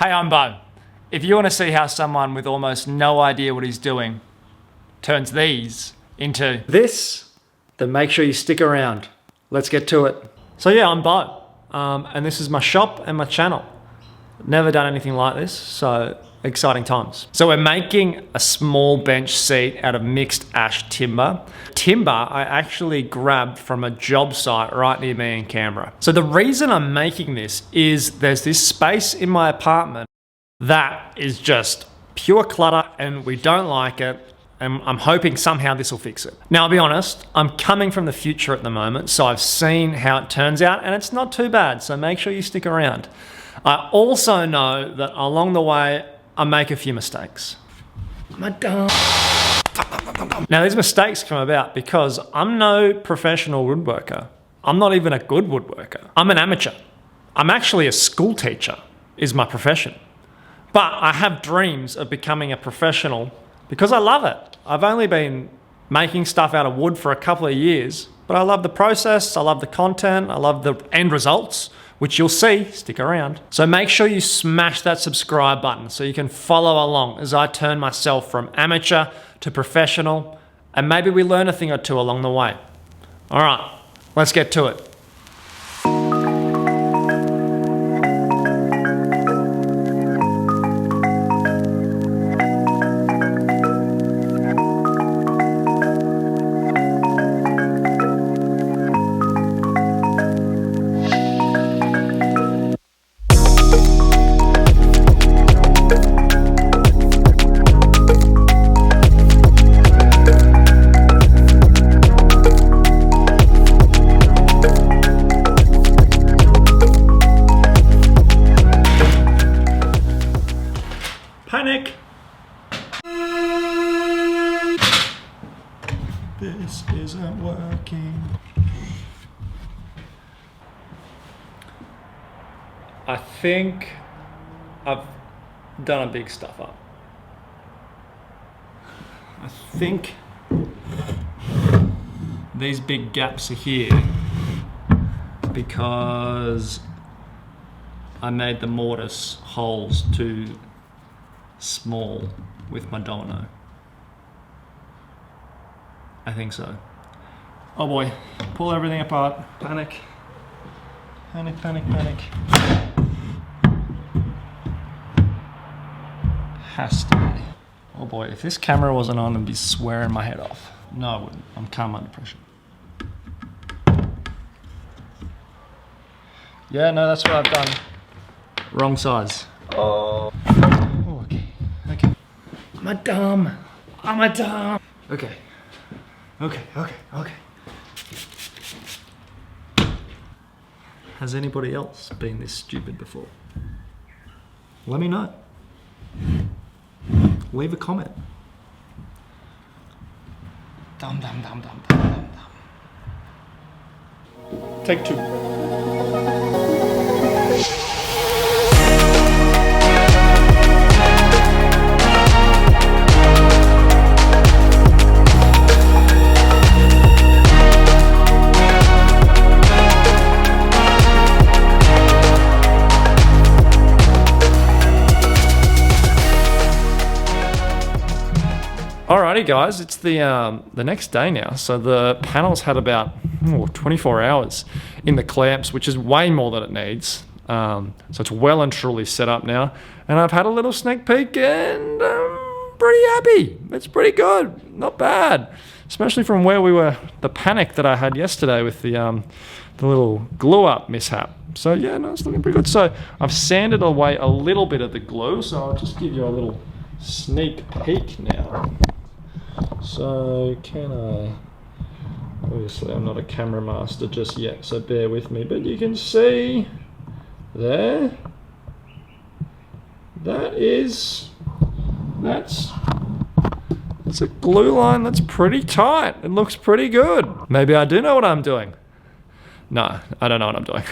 Hey, I'm Bo. If you want to see how someone with almost no idea what he's doing turns these into this, then make sure you stick around. Let's get to it. So yeah, I'm Bo, and this is my shop and my channel. Never done anything like this, so exciting times. So we're making a small bench seat out of mixed ash timber. Timber I actually grabbed from a job site right near me in Canberra. So the reason I'm making this is there's this space in my apartment that is just pure clutter and we don't like it. And I'm hoping somehow this will fix it. Now, I'll be honest, I'm coming from the future at the moment, so I've seen how it turns out and it's not too bad, so make sure you stick around. I also know that along the way, I make a few mistakes. Now, these mistakes come about because I'm no professional woodworker. I'm not even a good woodworker. I'm an amateur. I'm actually a school teacher, is my profession. But I have dreams of becoming a professional because I love it. I've only been making stuff out of wood for a couple of years, but I love the process, I love the content, I love the end results, which you'll see, stick around. So make sure you smash that subscribe button so you can follow along as I turn myself from amateur to professional, and maybe we learn a thing or two along the way. All right, let's get to it. Panic! This isn't working. I think I've done a big stuff up. I think these big gaps are here because I made the mortise holes too small with my domino. I think so. Oh boy, pull everything apart. Panic. Panic, panic, panic. Has to be. Oh boy, if this camera wasn't on, I'd be swearing my head off. No, I wouldn't. I'm calm under pressure. Yeah, no, that's what I've done. Wrong size. Oh. I'm a dumb. Okay. Has anybody else been this stupid before? Let me know. Leave a comment. Dumb. Take two. Alrighty guys, it's the next day now. So the panel's had about 24 hours in the clamps, which is way more than it needs. So it's well and truly set up now. And I've had a little sneak peek and I'm pretty happy. It's pretty good, not bad. Especially from where we were, the panic that I had yesterday with the little glue up mishap. So yeah, no, it's looking pretty good. So I've sanded away a little bit of the glue, so I'll just give you a little sneak peek now. So can I, obviously I'm not a camera master just yet, so bear with me, but you can see there, that's a glue line that's pretty tight. It looks pretty good. Maybe I do know what I'm doing. No, I don't know what I'm doing.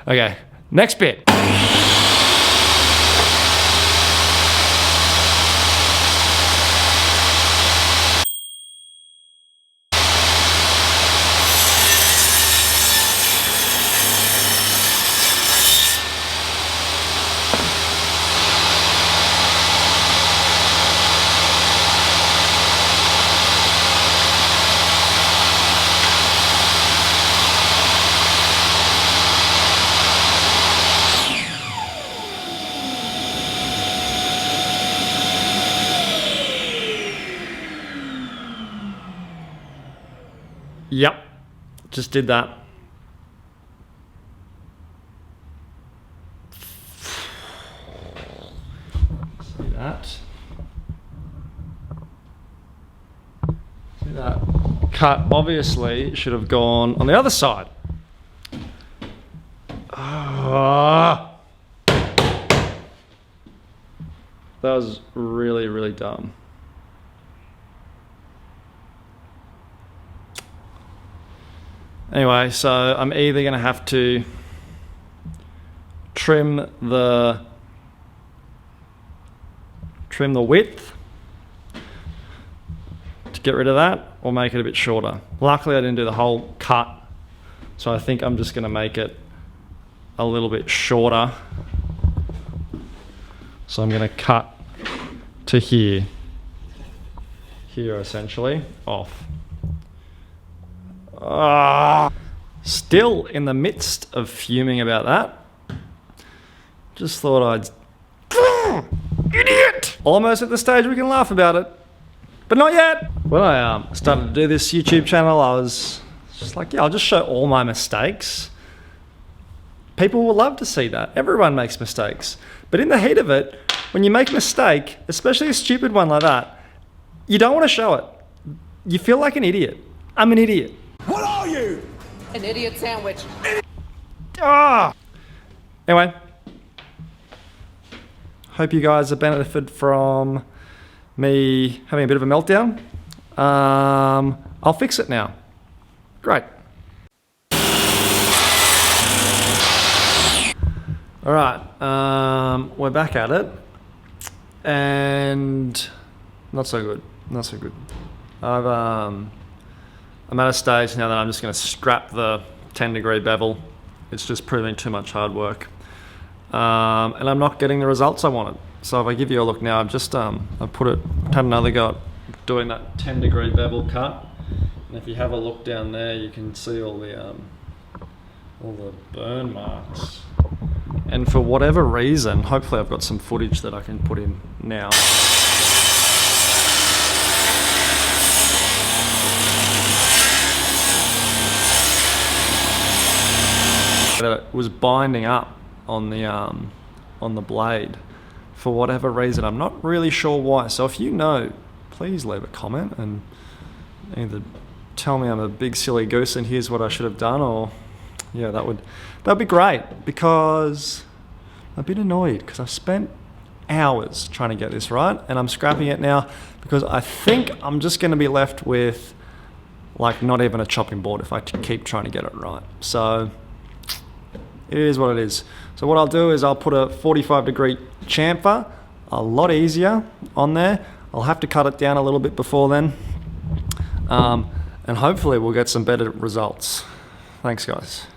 Okay, next bit. Yep, just did that. See that? See that? Cut obviously should have gone on the other side. That was really, really dumb. Anyway, so I'm either going to have to trim the width to get rid of that, or make it a bit shorter. Luckily I didn't do the whole cut, so I think I'm just going to make it a little bit shorter. So I'm going to cut to here essentially off. Still in the midst of fuming about that. Just thought I'd idiot! Almost at the stage we can laugh about it, but not yet. When I started to do this YouTube channel, I was just like, yeah, I'll just show all my mistakes. People will love to see that. Everyone makes mistakes. But in the heat of it, when you make a mistake, especially a stupid one like that, you don't want to show it. You feel like an idiot. I'm an idiot. What are you? An idiot sandwich. Anyway, hope you guys have benefited from me having a bit of a meltdown. I'll fix it now. Great. All right, we're back at it, and not so good. Not so good. I'm at a stage now that I'm just going to scrap the 10-degree bevel. It's just proving too much hard work, and I'm not getting the results I wanted. So if I give you a look now, I've just had another go at doing that 10-degree bevel cut, and if you have a look down there, you can see all the burn marks. And for whatever reason, hopefully I've got some footage that I can put in now. It was binding up on the blade for whatever reason. I'm not really sure why. So if you know, please leave a comment and either tell me I'm a big silly goose and here's what I should have done, or yeah, that'd be great, because I'm a bit annoyed because I've spent hours trying to get this right, and I'm scrapping it now because I think I'm just going to be left with like not even a chopping board if I keep trying to get it right. So it is what it is. So what I'll do is I'll put a 45-degree chamfer, a lot easier on there. I'll have to cut it down a little bit before then, and hopefully we'll get some better results. Thanks, guys.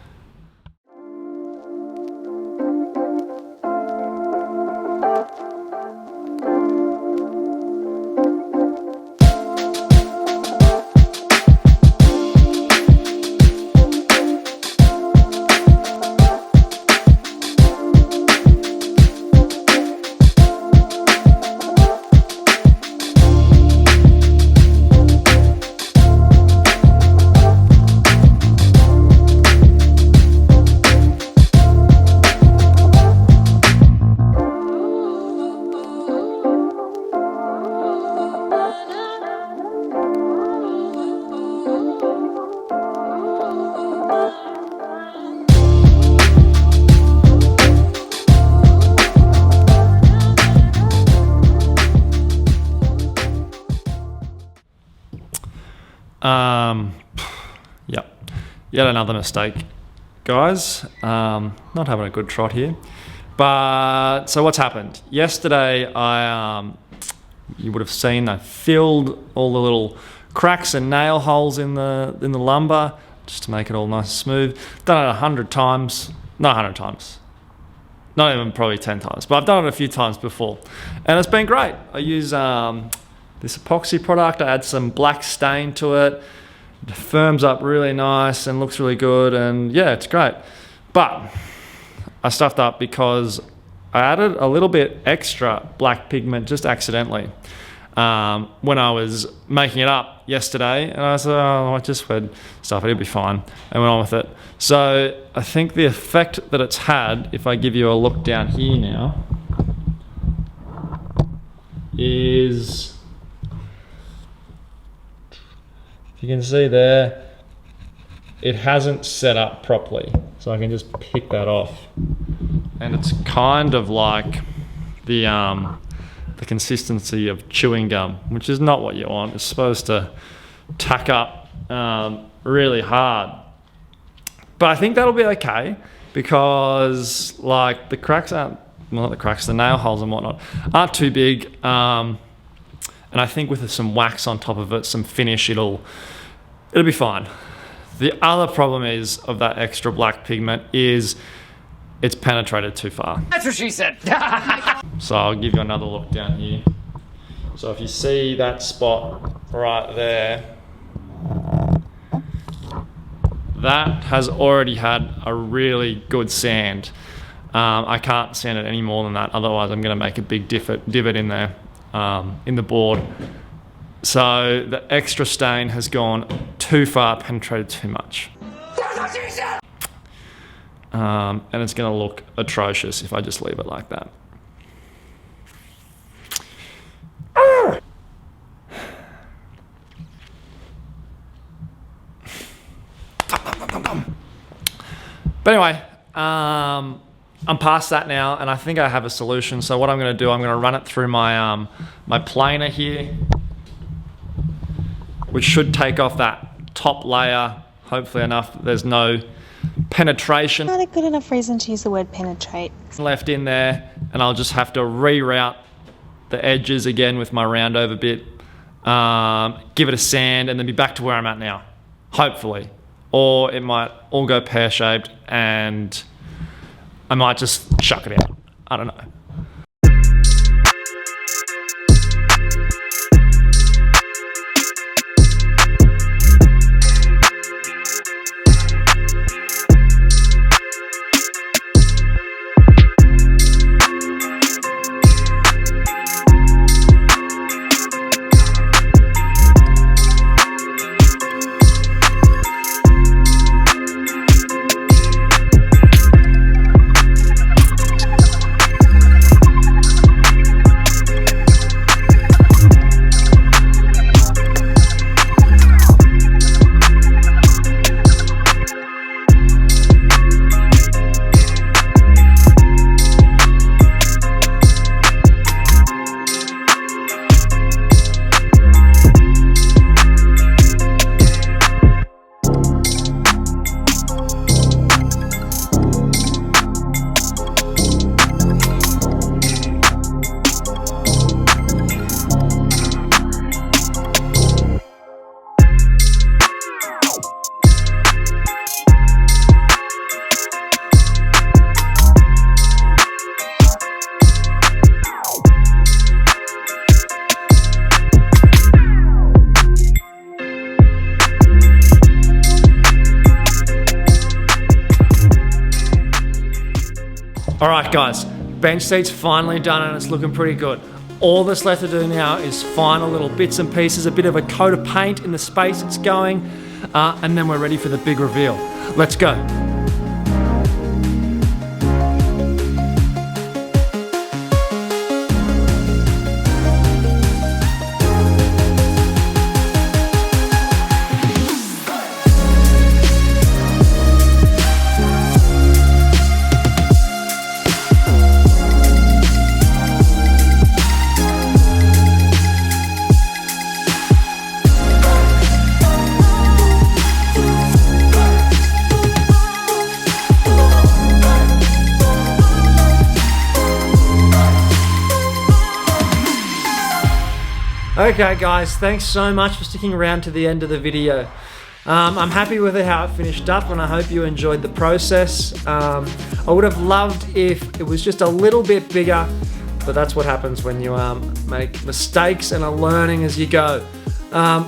Yep, yet another mistake, guys. Not having a good trot here, but so what's happened? Yesterday, you would have seen I filled all the little cracks and nail holes in the lumber just to make it all nice and smooth. Done it 100 times, not 100 times, not even probably 10 times, but I've done it a few times before, and it's been great. I use this epoxy product. I add some black stain to it. It firms up really nice and looks really good, and yeah, it's great. But I stuffed up because I added a little bit extra black pigment just accidentally. when I was making it up yesterday, and I said, oh, I just read stuff, it'll be fine, and went on with it. So I think the effect that it's had, if I give you a look down here now, is, if you can see there, it hasn't set up properly. So I can just pick that off. And it's kind of like the consistency of chewing gum, which is not what you want. It's supposed to tuck up really hard. But I think that'll be okay, because like the cracks aren't, well, not the cracks, the nail holes and whatnot aren't too big. And I think with some wax on top of it, some finish, it'll be fine. The other problem is of that extra black pigment is it's penetrated too far. That's what she said. So I'll give you another look down here. So if you see that spot right there, that has already had a really good sand. I can't sand it any more than that, otherwise I'm going to make a big divot in there, in the board. So the extra stain has gone too far, penetrated too much. And it's going to look atrocious if I just leave it like that. But anyway, I'm past that now, and I think I have a solution. So what I'm going to do, I'm going to run it through my my planer here, which should take off that top layer, hopefully enough that there's no penetration. Not a good enough reason to use the word penetrate. Left in there, and I'll just have to reroute the edges again with my round over bit, give it a sand, and then be back to where I'm at now, hopefully. Or it might all go pear-shaped and I might just chuck it out. I don't know. Alright guys, bench seat's finally done and it's looking pretty good. All that's left to do now is final little bits and pieces, a bit of a coat of paint in the space it's going, and then we're ready for the big reveal. Let's go. Okay guys, thanks so much for sticking around to the end of the video. I'm happy with how it finished up and I hope you enjoyed the process. I would have loved if it was just a little bit bigger, but that's what happens when you make mistakes and are learning as you go.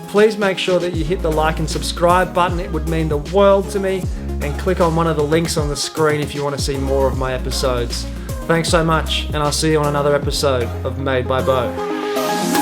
Please make sure that you hit the like and subscribe button, it would mean the world to me, and click on one of the links on the screen if you want to see more of my episodes. Thanks so much, and I'll see you on another episode of Made by Bo.